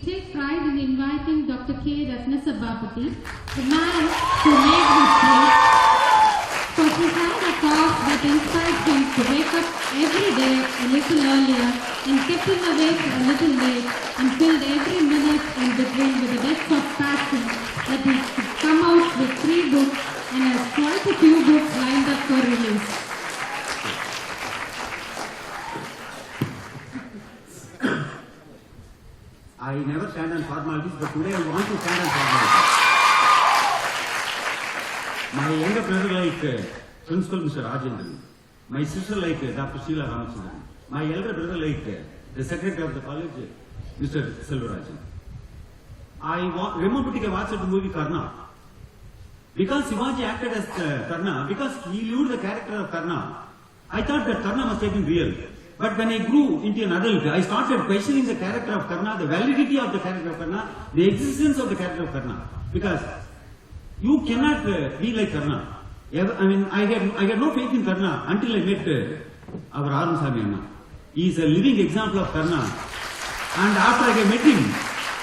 take pride in inviting Dr. K. Rathnasabapathi, the man who made this place, for he had a cause that inspired him to wake up every day a little earlier and kept him awake a little late and filled every minute in between with a depth of passion that he could come out with 3 books and has quite a few books lined up for release. I never stand on formalities, but today I want to stand on formalities. My younger brother like Principal Mr. Rajendran. My sister like Dr. Sheila Ramachandran. My elder brother like the Secretary of the College, Mr. Selvarajan. I remember to watch the movie Karna. Because Shivaji acted as Karna, because he lived the character of Karna, I thought that Karna must have been real. But when I grew into an adult, I started questioning the character of Karna, the validity of the character of Karna, the existence of the character of Karna. Because you cannot be like Karna. I mean, I had no faith in Karna until I met our Rathnasabapathi. He is a living example of Karna. And after I met him,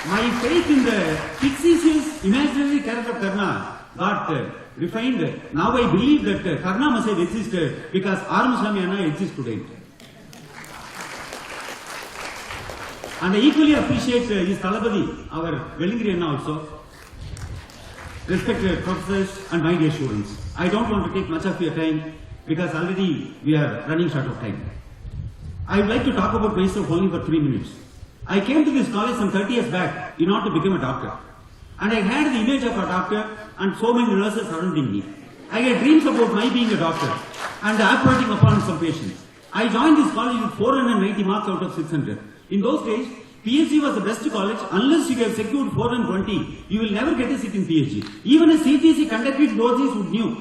my faith in the fictitious, imaginary character of Karna got refined. Now I believe that Karna must have existed because Rathnasabapathi exists today. And I equally appreciate his Talabadi, our Velingrian also, respected professors and my dear students. I don't want to take much of your time because already we are running short of time. I would like to talk about myself only for 3 minutes. I came to this college some 30 years back in order to become a doctor. And I had the image of a doctor and so many nurses surrounding me. I had dreams about my being a doctor and operating upon some patients. I joined this college with 490 marks out of 600. In those days, PhD was the best college. Unless you have secured 420, you will never get a seat in PhD. Even a CTC conducted those days would knew.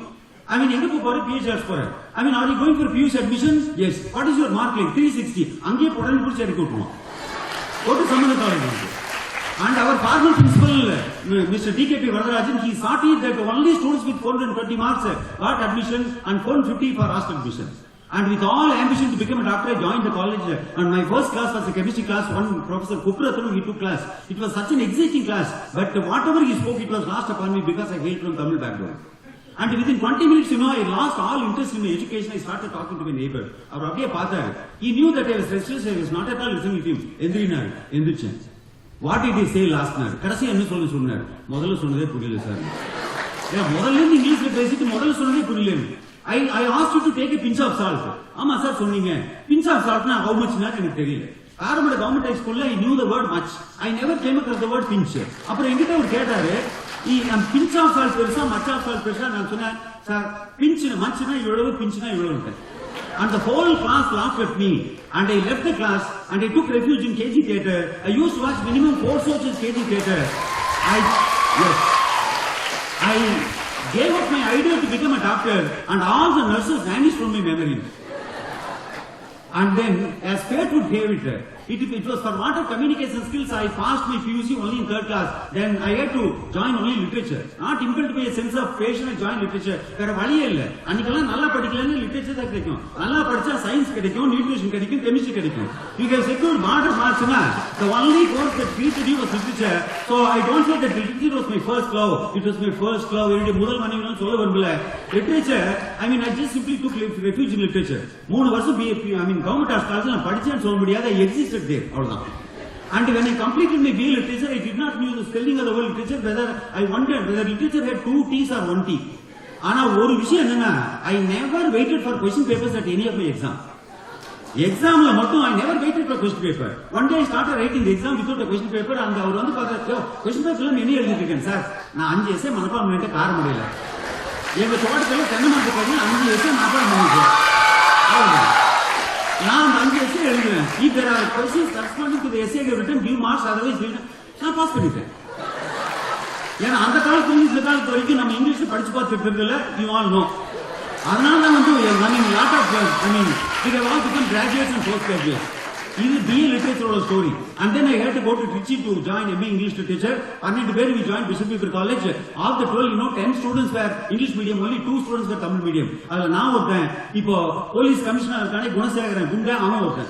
I mean, PhD score. I mean, are you going for PhD admission? Yes. What is your mark like? 360. Ange Podan Purcha recruitment. Go to some other college. And our former principal, Mr. DKP Varadarajan, he thought that only students with 420 marks got admission and 450 for asked admission. And with all ambition to become a doctor, I joined the college. And my first class was a chemistry class. One Professor Kuprathanu, he took class. It was such an exciting class. But whatever he spoke, it was lost upon me because I hailed from Tamil background. And within 20 minutes, I lost all interest in my education. I started talking to my neighbor. He knew that I was restless. I was not at all listening to him. What did he say last night? Kadasi enna sollu sonnar. Modalla sonnade pudiyala sir. Modalla English la pesittu modalla sonnade pudiyala. I asked you to take a pinch of salt. Amma sir sonninga. Pinch of salt na how much na enakku theriyala. Karamada government high school la I knew the word much. I never came across the word pinch. Appo engitta or ketaru. Pinch of salt perusa, much of salt perusa. Nan sonna sir pinch na much na ivvalavu pinch na ivvalavu. And the whole class laughed at me. And I left the class and I took refuge in KG theatre. I used to watch minimum 4 shows in KG theatre. I gave up my idea to become a doctor and all the nurses vanished from my memory. And then, as fate would have it was for want of communication skills, I passed my PUC only in 3rd class. Then I had to join only literature. Not impelled by a sense of passion, I joined literature. There are Anikala, Nalla particular literature, Nalla Parcha, science, nutrition, chemistry. You can secure mark marks. The only course that treated you was literature. So I don't say that literature was my first love. It was my first love. Literature, I mean, I just simply took refuge in literature. 3 years, I mean, government has college and படிச்சேன்னு சொல்ல முடியாது. I existed there. And when I completed my BA literature, I did not know the spelling of the word literature. Whether I wondered whether literature had 2 T's or 1 T. I never waited for question papers at any of my exams. I never waited for question paper. One day I started writing the exam without a question paper and question paper la many எழுதிருக்கேன் sir. நான் 5 essay மனப்பாடம் பண்ணிட்டு கார முடியல. எங்க தோட்டத்துல தென்னை மரத்து கடியில் 5 essay மனப்பாடம் பண்ணிட்டேன். அவ்வளவுதான். நான் 5 essay எழுதுவேன். If there are questions corresponding to the essay I have written, give marks, otherwise நான் பாஸ் பண்ணிட்டேன். ஏன்னா அந்த காலத்துல இந்த காலத்து வரைக்கும் நம்ம இங்கிலீஷ் படிச்சு பார்த்துட்டு இல்ல, you all know. அதனால தான் lot of we have all become graduates and postgraduates. This is BA literature story. And then I had to go to Trichy to join MA English literature. And we joined Bishop Weaver College. Of the 12, 10 students were English medium, only 2 students were Tamil medium. Now police commissioner Gunasagaran Gunda Ama.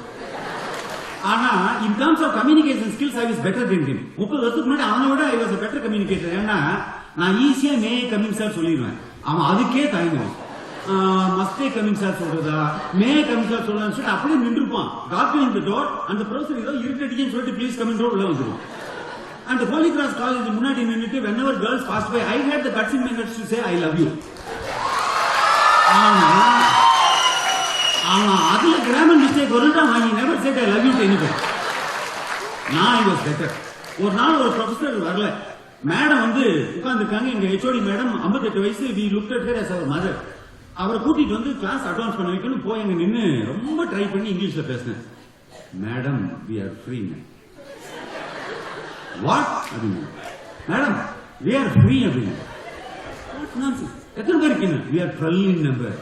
ஆனா in terms of communication skills I was better than him. 30 வருஷத்துக்கு முன்னாடி அவனை விட I was a better communicator. ஏன்னா நான் ஈஸியா may coming sir சொல்லிடுவேன். அவன் அதுக்கே தயங்குவான். மஸ்டே கமிங் சார் சொல்றதா மே கமிங் சார் சொல்றதான்னு சொல்லிட்டு அப்படியே நின்றுப்பான். டாக்டர் இந்த டோர் அந்த ப்ரொஃபசர் ஏதோ இருட்டடிக்குன்னு சொல்லிட்டு ப்ளீஸ் கமிங் டோர் உள்ள வந்துடும். And the Holy Cross College முன்னாடி நின்னுட்டு whenever girls passed by I had the guts in my guts to say I love you. அவன் அதுல கிராமர் மிஸ்டேக் வருதான் he never said I love you to anybody. நான் I was better. ஒரு நாள் ஒரு professor வரல. மேடம் வந்து உட்கார்ந்துருக்காங்க. எங்க ஹெச்ஓடி மேடம் 58 வயசு. we looked at her as our mother. அவரை கூட்டிட்டு வந்து கிளாஸ் அட்வான்ஸ் பண்ண வைக்கணும். போய் அங்க நின்று ரொம்ப ட்ரை பண்ணி இங்கிலீஷ்ல பேசினேன். Madam we are free. What அப்படின்னு மேடம் we are free அப்படின்னு எத்தனை பேர் இருக்கீங்க we are 12 in number.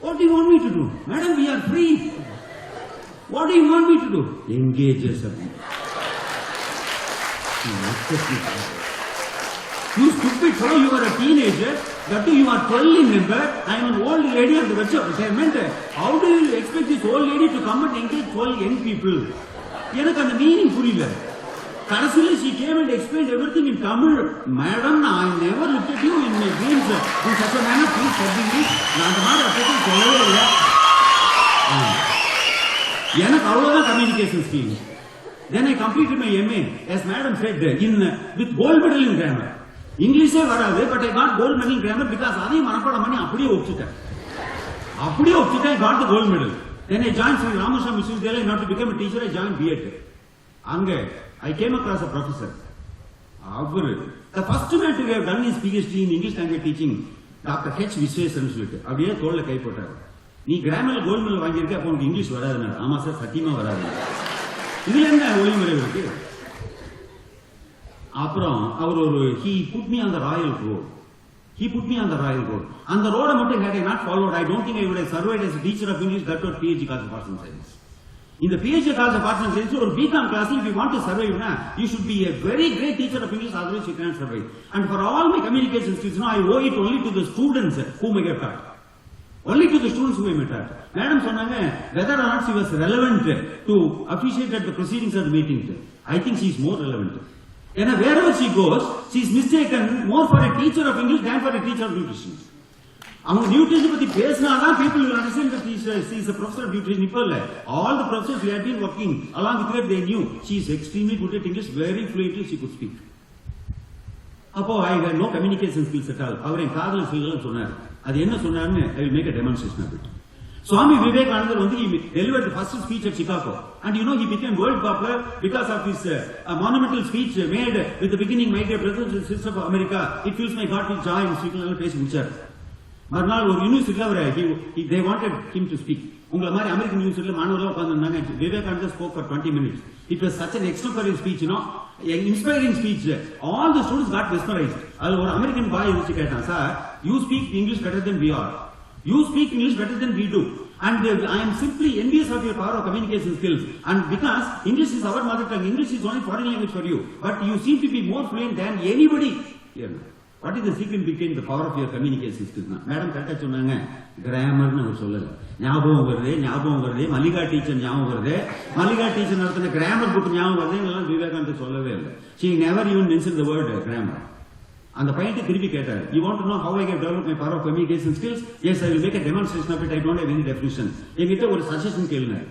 What do you want me to do? Madam, we are free. What do you want me to do? Engage us. You stupid fellow, you are a teenager. That you are 12 in number. I am an old lady at the verge of retirement. How do you expect this old lady to come and engage 12 young people? எனக்கு அந்த meaning புரியல. கடைசியில் she came and explained everything in Tamil. Madam, I never looked at you in my dreams in such a manner. Please forgive me. நான் அந்த மாதிரி அப்படி சொல்லவே இல்லை. எனக்கு அவ்வளவுதான் communication skill. Then I completed my MA, as Madam said, with gold medal in grammar. இங்கிலீஷே வராது, but I got gold medal in grammar because அதையும் மனப்பாடம் பண்ணி அப்படியே ஒப்பிச்சிட்டேன். I got the gold medal. Then I joined Sri Ramaswamy Vishwavidyalaya. Not to become a teacher, I joined B.Ed. அங்க I came across a professor. The first man to have done his PhD in English language teaching, Dr. H. Vishwesan சொல்லிட்டு அப்படியே தோள்ல கை போட்டார். நீ கிராமர்ல gold medal வாங்கியிருக்க, அப்போ உனக்கு English வராதுன்னு. ஆமா சார், சத்தியமா வராது. இதுல என்ன ஒளிமுறை இருக்கு? அப்புறம் அவர் ஒரு he put me on the royal road. அந்த ரோட மட்டும் had I not followed, I don't think I would have survived as a teacher of English, that was PhD class of Arts and Science. In the PhD class of Arts and Science, or BCom class, if you want to survive, you should be a very great teacher of English, otherwise you cannot survive. And for all my communication skills, I owe it only to the students whom I have taught. Only to the students whom I have taught. Madam சொன்னாங்க, whether or not she was relevant to officiate at the proceedings of the meeting, I think she is more relevant. And wherever she goes, she is mistaken more for a teacher of English than for a teacher of nutrition. அவங்க nutrition பத்தி பேசினாதான் people will understand that she is a professor of nutrition. இப்போ இல்ல, all the professors we had been working along with her, they knew she is extremely good at English, very fluently she could speak. அப்போ I had no communication skills at all. அவர் என் காதல சொல்லலாம் சொன்னார். அது என்ன சொன்னார்னு I will make a demonstration of it. Swami Vivekananda வந்து he delivered the first speech at Chicago, and he became world popular because of his monumental speech made with the beginning, my dear brothers and sisters of America, it fills my heart with joy and sweetness. பேசி முடிச்சார். மறுநாள் ஒரு யூனிவர்சிட்டியில் அவர் they wanted him to speak. உங்களை மாதிரி American யூனிவர்சிட்டியில் மாணவர்கள் உட்கார்ந்துருந்தாங்க. Vivekananda spoke for 20 minutes. It was such an extraordinary speech, an inspiring speech. All the students got mesmerized. அதில் ஒரு அமெரிக்கன் பாய் வச்சு கேட்டான், sir, you speak English better than we are. You speak English better than we do. And I am simply envious of your power of communication skills. And because English is our mother tongue, English is only foreign language for you. But you seem to be more fluent than anybody here. What is the secret between the power of your communication skills? Madam கரெக்டா சொன்னாங்க, கிராமர்னு அவர் சொல்லல. ஞாபகம் வருது, Mallika teacher ஞாபகம் வருது, Mallika teacher நடத்தின grammar book ஞாபகம் வருது, இதெல்லாம் விவேகானந்தர் சொல்லவே இல்லை. She never even mentioned the word grammar. அந்த பையன்ட்டு திருப்பி கேட்டார், you want to know how I have developed my power of communication skills? Yes, I will make a demonstration of it. I don't have any definition. என்கிட்ட ஒரு suggestion கேளுனார்.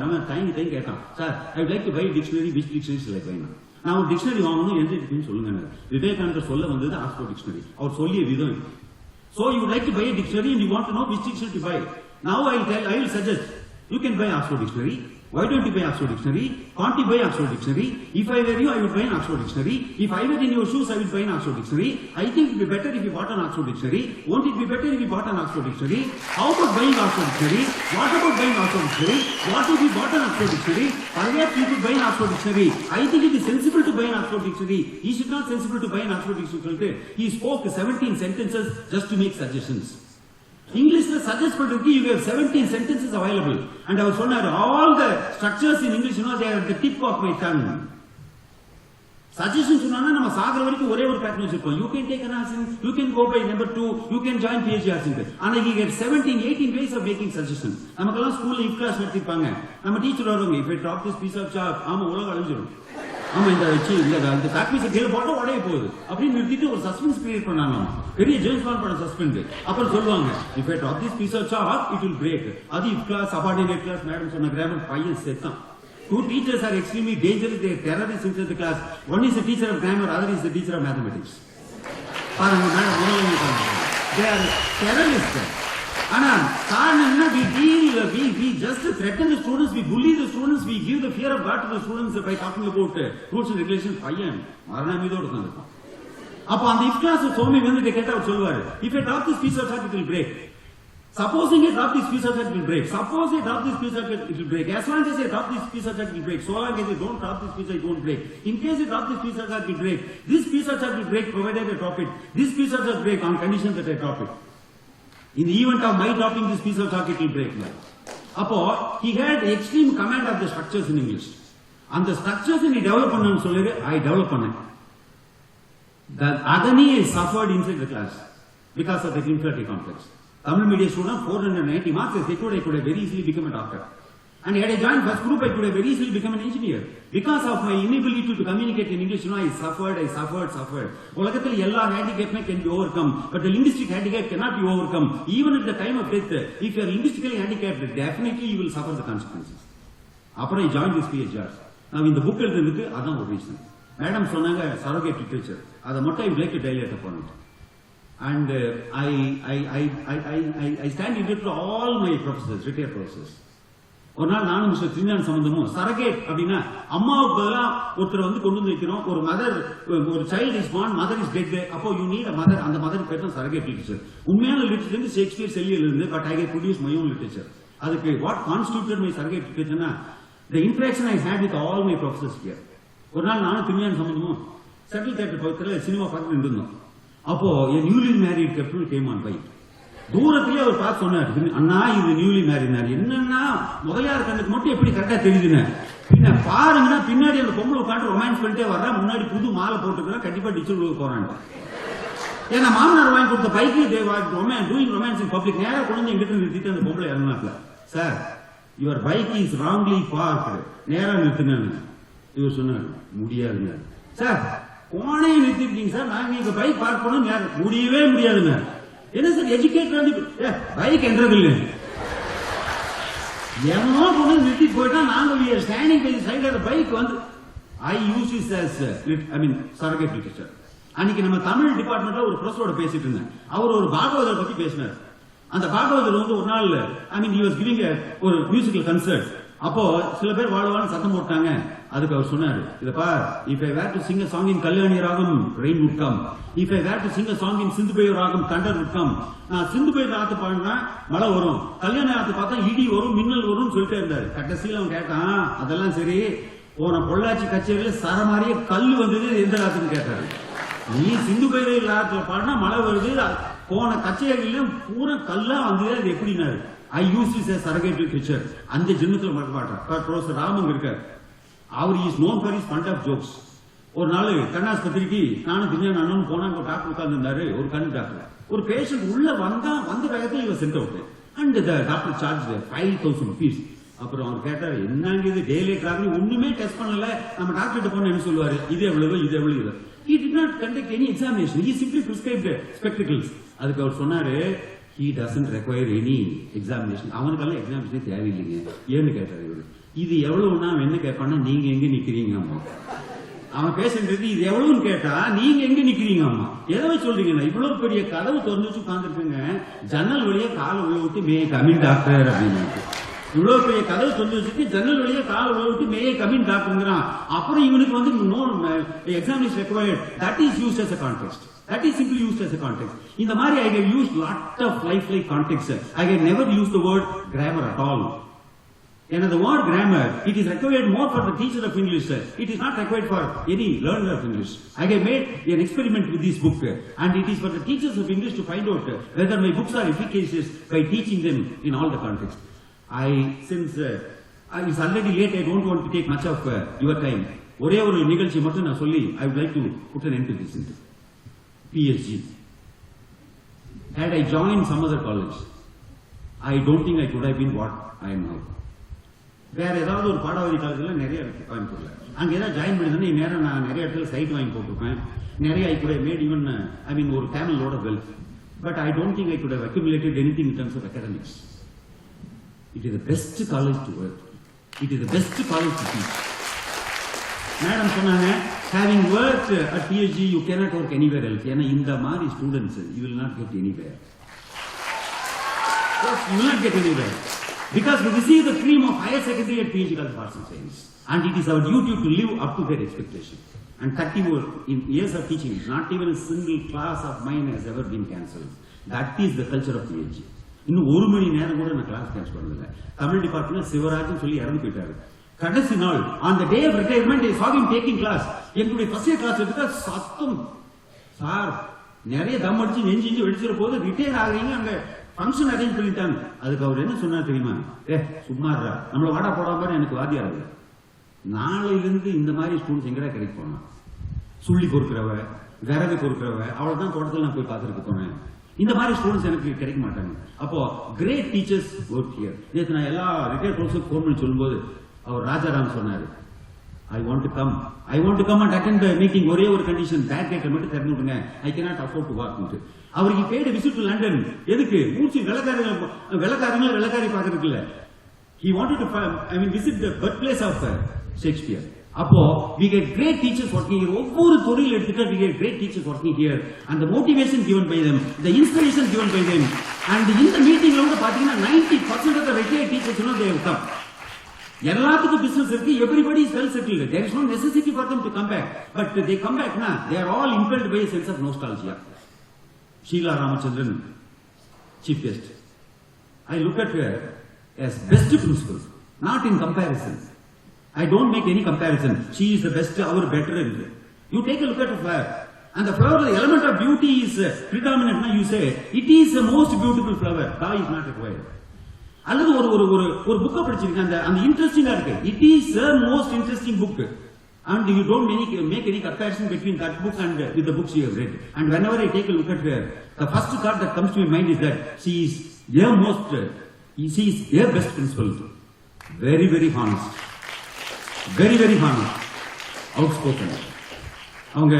அவன் தயங்கி கேட்டான், sir, I would like to buy a dictionary. Which dictionary shall I buy? நான் ஒரு dictionary வாங்கணும், எந்த இருக்குன்னு சொல்லுங்க. விவேகானந்தர் சொல்ல வந்தது ஆக்ஸ்போர்ட் டிக்ஷனரி. அவர் சொல்லிய விதம். So you would like to buy a dictionary and you want to know which dictionary to buy. Now I will suggest you can buy Oxford Dictionary. Why don't you buy Oxford Dictionary? Can't you buy Oxford Dictionary? If I were you, I would buy an Oxford Dictionary. If I were in your shoes, I would buy an Oxford Dictionary. I think it would be better if you bought an Oxford Dictionary. Won't it be better if you bought an Oxford Dictionary? How about buying Oxford Dictionary? What about buying Oxford Dictionary? What if you bought an Oxford Dictionary? Perhaps you could buy an Oxford Dictionary. I think it is sensible to buy an Oxford Dictionary. He should not sensible to buy an Oxford Dictionary. He spoke 17 sentences just to make suggestions. English suggest பண்றதுக்கு you have 17 sentences available. And அவர் சொன்னார், all the structures in English, they are at the tip of my tongue. Suggestions சொன்னா நம்ம சாகர வரைக்கும் ஒரே ஒரு pattern வச்சிருப்போம். You can take an assent, you can go by number 2, you can join PhD assent. ஆனா he gets 17, 18 ways of making suggestions. நமக்கெல்லாம் ஸ்கூல்ல if class நடத்திப்பாங்க. நம்ம டீச்சர் வருவாங்க, if I drop this piece of chalk, ஆமா உலகம் அழிஞ்சிடும். ஆமா இந்த chalk piece கீழே போட்டா உடைய போகுது அப்படின்னு நிறுத்திட்டு ஒரு சஸ்பென்ஸ் கிரியேட் பண்ணாங்க. பெரிய ஜேம்ஸ் பாண்ட் படம் சஸ்பெண்ட். அப்புறம் சொல்லுவாங்க, if I drop this piece of chalk, it will break. அது if class, subordinate class, madam சொன்ன கிராமர் பையன் செத்தான். Two teachers are extremely dangerous. They are terrorists inside the class. One is the teacher of grammar, other is the teacher of mathematics. They are terrorists. Ana karanam we just threaten the students, we bully the students, we give the fear of God to the students by talking about rules and regulations. பையன் மரணமீதோடு உட்கார்ந்திருக்கான். அப்ப அந்த if class சோமி வந்து கேட்டா அவர் சொல்வாரு, if I drop this piece of chalk, it will break. Supposing I drop this piece of chalk, it will break. Suppose I drop this piece of chalk, it will break. As long as I drop this piece of chalk, it will break. So long as I don't drop this piece, it won't break. In case I drop this piece of chalk, it will break. This piece of chalk will break provided I drop it. This piece of chalk will break on condition that I drop it. In the event of my dropping this piece of chalk, it will break. Appo he had extreme command of the structures in English. And the structures in develop பண்ணனும் சொல்லிரு, I develop பண்ணேன். The agony I suffered inside the class because of the inferiority complex. Tamil medium student 490 marks, I could have very easily become a doctor. And had I joined first group, I could have very easily become an engineer. Because of my inability to communicate in English, I suffered. உலகத்தில் எல்லா handicapமே can be overcome, but the linguistic handicap cannot be overcome. Even at the time of death, if you are linguistically handicapped, definitely you will suffer the consequences. அப்புறம் I joined this PhD. Now in the book எழுதுனதுக்கு அதான் ஒரு reason. Madam சொன்னாங்க surrogate literature. அதை மட்டும் I would like to dilate upon it. And I stand in to all my professors, retired professors. ஒரு நாள் நானும் mister திருஞான சம்பந்தமும் சரகேட் அப்படின்னா அம்மாவுக்கு பதிலா ஒருத்தர் வந்து கொண்டு வந்து வைக்கிறோம். ஒரு மதர், ஒரு child is born, mother is dead. அப்போ யூ நீட் அ மதர். அந்த மதர் பேர் தான் சரகேட் லிட்டரேச்சர். உண்மையான லிட்டரேச்சர் வந்து ஷேக்ஸ்பியர், செல்லியல் இருந்து, but I can produce my own literature. அதுக்கு வாட் கான்ஸ்டிடியூட்டட் மை சரகேட் லிட்டரேச்சர்னா the interaction I had with all my professors here. ஒரு நாள் நானும் திருஞான சம்பந்தமும் செட்டில் தேட்டர் பக்கத்தில் சினிமா பார்த்துட்டு இருந்தோம். அப்போ என் newly married couple came on bike. தூரத்திலே அவர் பார்த்து சொன்னார், அண்ணா இது நியூலி மேரிட். என்னன்னா முதலியார் கண்ணுக்கு மட்டும் எப்படி கரெக்டா தெரியுதுன்னு பின்ன பாருங்கன்னா பின்னாடி அந்த பொம்பளை உட்காந்து ரொமான்ஸ் பண்ணிட்டே வர்றா, முன்னாடி புது மாலை போட்டுக்கிறா, கண்டிப்பா டிச்சர் விழுக போறாங்க. ஏன்னா மாமனார் வாங்கி கொடுத்த bike doing romance in public. நேரா கொண்டு எங்கிட்ட நிறுத்திட்டு அந்த பொம்பளை இறங்கினாப்ல, sir your bike is wrongly parked, நேரா நிறுத்துங்க. இவர் சொன்னார், முடியாதுங்க சார், போனே நிறுத்திருக்கீங்க சார், நாங்க இங்க பைக் பார்க் பண்ண முடியவே முடியாதுங்க. என்ன சார் எஜுகேட்டர் வந்து பைக் என்றது இல்லை, எவனோ கொண்டு நிறுத்திட்டு போயிட்டா நாங்க standing by side of bike வந்து I use this as surrogate literature. அன்னைக்கு நம்ம தமிழ் டிபார்ட்மெண்ட்ல ஒரு ப்ரொஃபஸரோட பேசிட்டு இருந்தேன். அவர் ஒரு பாகவதர் பத்தி பேசினார். அந்த பாகவதர் வந்து ஒரு நாள் he was giving ஒரு மியூசிக்கல் கன்சர்ட். அப்போ சில பேர் வாழ்வான்னு சத்தம் போட்டாங்க. அதுக்கு அவர் சொன்னாரு, இதப்பா, if I were to sing a song in Kalyani ராகம், rain would come. If I were to sing a song in சிந்துபை ராகம், thunder would come. நான் சிந்துபை ராகத்தை பாடினா மழை வரும், கல்யாணி ராகத்தை பார்த்தா இடி வரும், மின்னல் வரும்னு சொல்லிட்டே இருந்தாரு. கடைசியில் அவன் கேட்டான், அதெல்லாம் சரி, போன பொள்ளாச்சி கச்சேரியில சரமாரியே கல்லு வந்தது எந்த ராகத்துன்னு கேட்டாரு. நீ சிந்துபை ராகத்துல பாடினா மழை வருது, போன கச்சேரியில பூரா கல்லா வந்தது, அது எப்படின்னாரு. I use this as surrogate literature. அந்த ஜென்மத்தில் மறக்க மாட்டேன். ப்ரொஃபசர் ராமன் இருக்கார், அவர் is known for his fund of jokes. ஒரு நாள் கண்ணாஸ்பத்திரிக்கு நானும் திருஞான அண்ணனும் போனா, ஒரு டாக்டர் உட்கார்ந்து இருந்தாரு, ஒரு கண் டாக்டர். ஒரு பேஷண்ட் உள்ள வந்த வேகத்தில் இவர் send out and doctor charge 5,000 rupees. அப்புறம் அவர் கேட்டார், என்னங்க இது டெய்லி டிராவலிங், ஒண்ணுமே டெஸ்ட் பண்ணல, நம்ம டாக்டர் போன என்ன சொல்லுவாரு, இது எவ்வளவு இது எவ்வளவு. He did not conduct any examination. He simply prescribed spectacles. அதுக்கு அவர் சொன்னாரு, he doesn't require any examination. அவனுக்கெல்லாம் எக்ஸாமினேஷன் தேவையில்லைங்க. ஏன்னு கேட்டாரு இவரு. இது எவ்வளவுன்னா அவன் என்ன கேட்பான்னா, நீங்க எங்க நிக்கிறீங்க அம்மா. அவன் பேசுறது இது எவ்வளவுன்னு கேட்டா, நீங்க எங்க நிக்கிறீங்க அம்மா. எதை சொல்றீங்கன்னா, இவ்வளவு பெரிய கதவு திறந்து வச்சு உட்கார்ந்துருக்குங்க, ஜன்னல் வழியா காலை உள்ள விட்டு மே கமின் டாக்டர் அப்படின்னு. இவ்வளவு பெரிய கதவு திறந்து வச்சுட்டு ஜன்னல் வழியா காலை உள்ள விட்டு மே கமின் டாக்டர்ங்கிறான். அப்புறம் இவனுக்கு வந்து no examination required. That is used as a context. That is simply used as a context. In the Mari, I have used lot of life-like context. I have never used the word grammar at all. And the word grammar, it is required more for the teacher of English. It is not required for any learner of English. I have made an experiment with this book, and it is for the teachers of English to find out whether my books are efficacious by teaching them in all the contexts. Since it's already late, I don't want to take much of your time. ஒரே ஒரு நிகழ்ச்சி மட்டும் நான் சொல்லி I would like to put an end to this into PhD. Had I joined some other college, I don't think I could have been what I am now. வேற ஏதாவது ஒரு பாடாவதி காலேஜில் நிறைய இருக்கு கோயம்புத்தூர்ல. அங்க ஏதாவது ஜாயின் பண்ணிருந்தா நேரம் நான் நிறைய இடத்துல சைட் வாங்கி போட்டிருப்பேன். நிறைய I could have made even ஒரு camel load of wealth. But I don't think I could have accumulated anything in terms of academics. It is the best college to work. It is the best college to teach. Madam சொன்னாங்க, having worked at PhD, you cannot work anywhere else. ஏன்னா இந்த மாதிரி students, you will not get anywhere. Yes, you will not get anywhere. Because we receive the cream of higher secondary and PhD college of arts and science. And it is our duty to live up to their expectation. And 30 years of teaching, not even a single class of mine has ever been cancelled. That is the culture of PhD. இன்னும் ஒரு மணி நேரம் கூட நான் class cancel பண்ணதில்லை. Tamil department Sivarajan சொல்லி இறந்து போயிட்டாரு. கடைசி நாள் on the day of retirement I saw him taking class. என்னுடைய ஃபர்ஸ்ட் இயர் கிளாஸ் எடுத்தா சத்தம், சார் நிறைய தம் அடிச்சு நெஞ்சு வெடிச்சிட போது ரிட்டையர் ஆகிறீங்க, அங்க ஃபங்க்ஷன் அரேஞ்ச் பண்ணிட்டாங்க. அதுக்கு அவர் என்ன சொன்னார் தெரியுமா? சும்மாறா நம்மள வாடா போடாம எனக்கு வாத்தியார் இல்லை. நாளையிலிருந்து இந்த மாதிரி ஸ்டூடெண்ட்ஸ் எங்கடா கிடைக்க போனா, சுள்ளி பொறுக்கிறவ விறகு பொறுக்கிறவ அவ்வளவுதான் தோட்டத்தில் நான் போய் பார்த்துருக்க போனேன். இந்த மாதிரி ஸ்டூடெண்ட்ஸ் எனக்கு கிடைக்க மாட்டாங்க. அப்போ கிரேட் டீச்சர்ஸ் ஒர்க் ஹியர். நேற்று நான் எல்லா ரிட்டையர்ட் ப்ரொஃபஸர் ஃபோன் பண்ணி சொல்லும்போது அவர் ராஜாராம் சொன்னாரு, I want to come and attend the meeting. ஒரே ஒரு கண்டிஷன், பேக் கேட்டை மட்டும் திறந்து விடுங்க, I cannot afford to walk into. அவருக்கு paid a visit to London. எதுக்கு? மூச்சு வெள்ளக்காரி பார்க்கறதுக்கு இல்ல. He wanted to visit the birthplace of Shakespeare. அப்போ we get great teachers working here. ஒவ்வொரு துறையில் எடுத்துட்டா we get great teachers working here, and the motivation given by them, the inspiration given by them. And இந்த மீட்டிங்ல வந்து பாத்தீங்கன்னா 90% of the retired teachers they have come. எல்லாத்துக்கும் business இருக்கு, everybody is well settled. There is no necessity for them to come back, but they come back now. They are all impelled by a sense of nostalgia. Sheila Ramachandran, chief guest. I look at her as best principal, not in comparison. I don't make any comparison. She is the best, our better. You take a look at a flower, and the flower, the element of beauty is predominant. Now you say it is the most beautiful flower. Dye is not required. அல்லது ஒரு புக்கை படிச்சிருக்கேன், அந்த இன்ட்ரெஸ்டிங்கா இருக்கு. It is the most interesting book, and you don't make any comparison between that book and with the books you have read. And whenever I take a look at her, the first thought that comes to my mind is that she is their best principal. Very, very honest. Very, very honest. Outspoken. அவங்க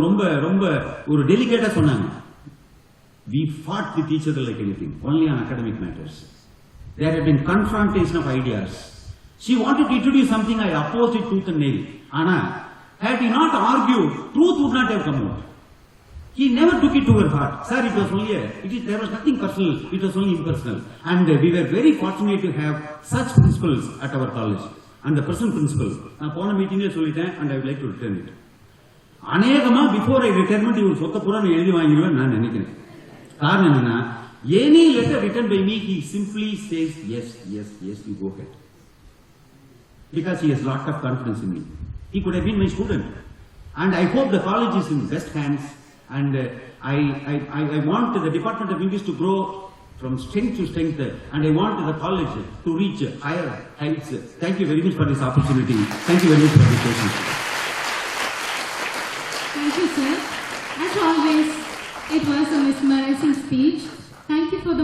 ரொம்ப ஒரு டெலிகேட்டா சொன்னாங்க. We fought with each other like anything, only on academic matters. There had been confrontation of ideas. She wanted to introduce something, I opposed it tooth and nail. Anna, had he not argued, truth would not have come out. He never took it to her heart. Sir, it was only there was nothing personal, it was only impersonal. And we were very fortunate to have such principals at our college. And the present principal, நான் போன மீட்டிங்ல சொல்லிட்டேன், and I would like to return it. அநேகமா before I retirement இவர் சொத்த பூரா நான் எழுதி வாங்கிடுவேன் நான் நினைக்கிறேன். காரணம் என்னன்னா, any letter written by me, he simply says yes, you go ahead. Because he has lot of confidence in me. He could have been my student. And I hope the college is in best hands. And I want the Department of English to grow from strength to strength. And I want the college to reach higher heights. Thank you very much for this opportunity. Thank you very much for this patience. Thank you, sir. As always, it was a mesmerizing speech. Thank you for the